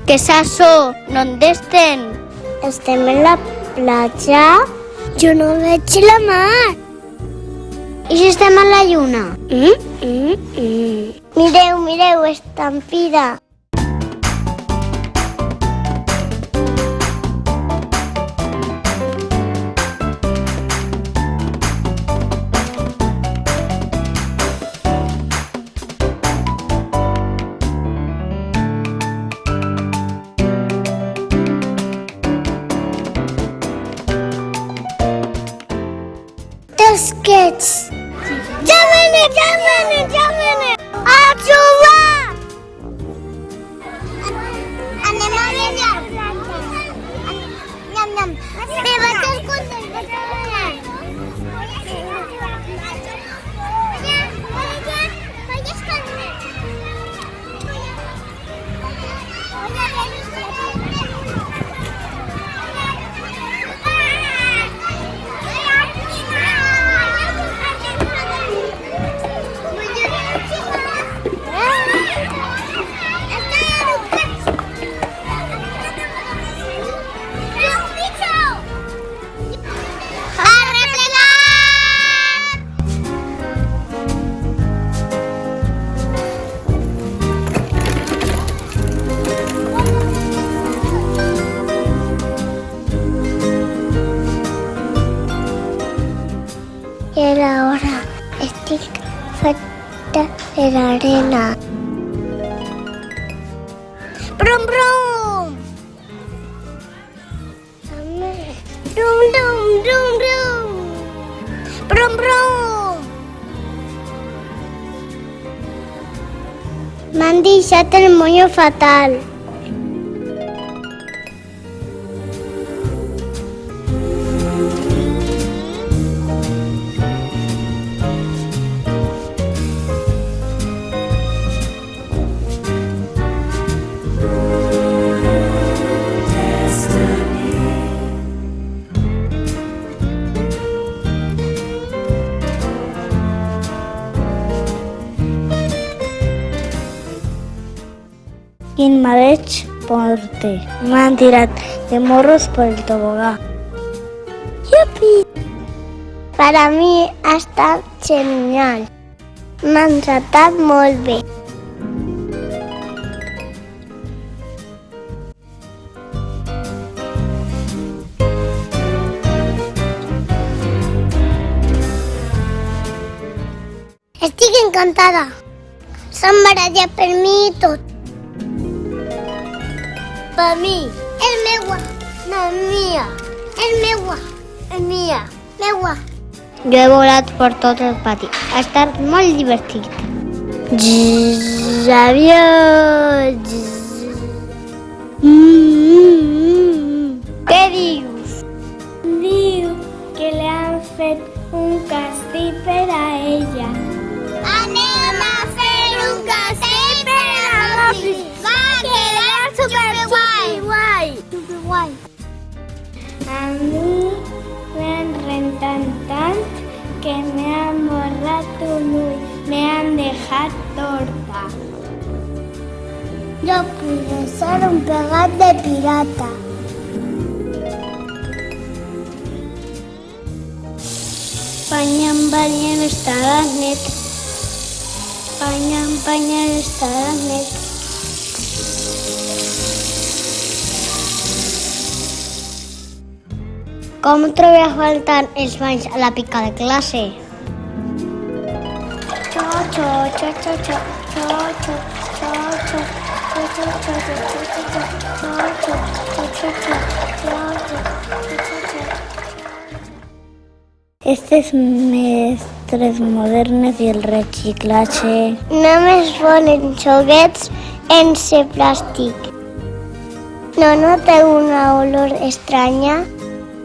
Què és això? On estem? Estem en la platja. Jo no veig la mar. I si estem a la lluna? Mireu, mireu, estampida. Tasquets. Ja venen! A jugar! Anem a veure. Nyam. Me vaig al conte de treballar. I ara estic feta de l'arena. Brum, brum! Brum! Brum, brum! M'han deixat el monyo fatal. Quin mareig porte. M'han tirat de morros per el tobogà. Yupi! Per a mi ha estat genial. M'han tratat molt bé. Estic encantada. S'han barallat per mi i tot. Per mi. És meua. No, mia. És meua. És mia. Meua. Jo he volat per tot el pati. Ha estat molt divertit. Avió. Què dius? Diu que li han fet un castell per a ella. Anem a fer un castell per a Mofi. Va quedar superguai. A mi m'han rentat tant que me han borrat un ull. Me han dejat torta. Jo puc ser un pegat de pirata. Banyant estarà net. Banyant estarà net. Com trobo a faltar els banys a la pica de classe? Estes mestres modernes i el reciclatge. Només volen joguets sense plàstic. No té una olor estranya?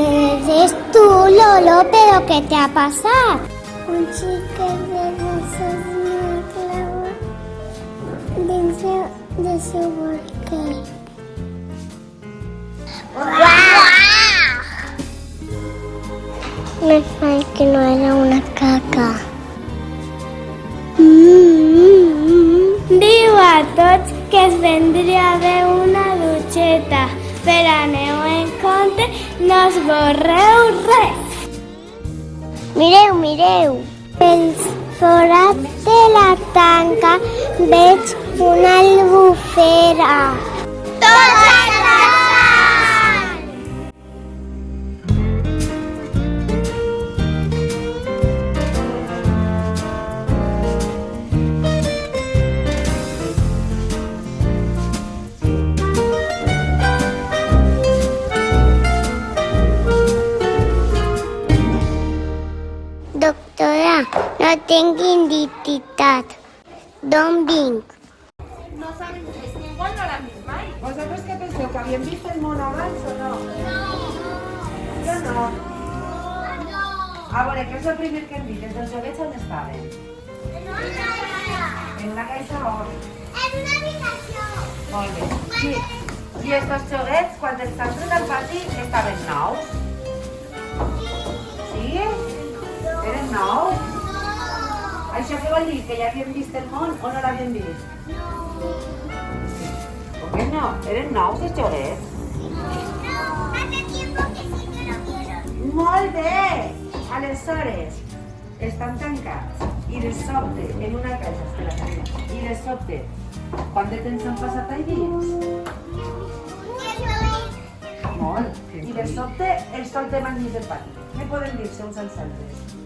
¿Eres tú, Lolo? ¿Pero qué te ha pasado? Un chicle de esos me clavó dentro de su boca. Menos que no era una caca. Diu a tots que es vendria bé una ducha. però aneu en compte, no esborreu res. Mireu, mireu. Pels forats de la tanca veig una albufera. Tots a la sal! Doctora, no tinc identitat. D'on vinc? No saben, igual no l'han vist mai. ¿Vosotros qué penseu? ¿Que habían visto el mono abans o no? Jo no. A veure, què és el primer que hem dit? Els dos joguets on estaven? En una caixa on? En una habitació. Molt bé. Sí. I estos joguets, quan els han tret al pati, estaven nous? Sí? Eren nous? Això què vol dir? Que ja havien vist el món o no l'havien vist? Com que no? Eren nous els joguets? Hace tiempo que sí que lo vieron. Molt bé! Aleshores, estan tancats i de sobte, en una caixa, espera, Carina, i de sobte, quant de temps han passat allà dins? Molt. I de sobte els soltem al mig del pati. Què poden dir-se uns als altres?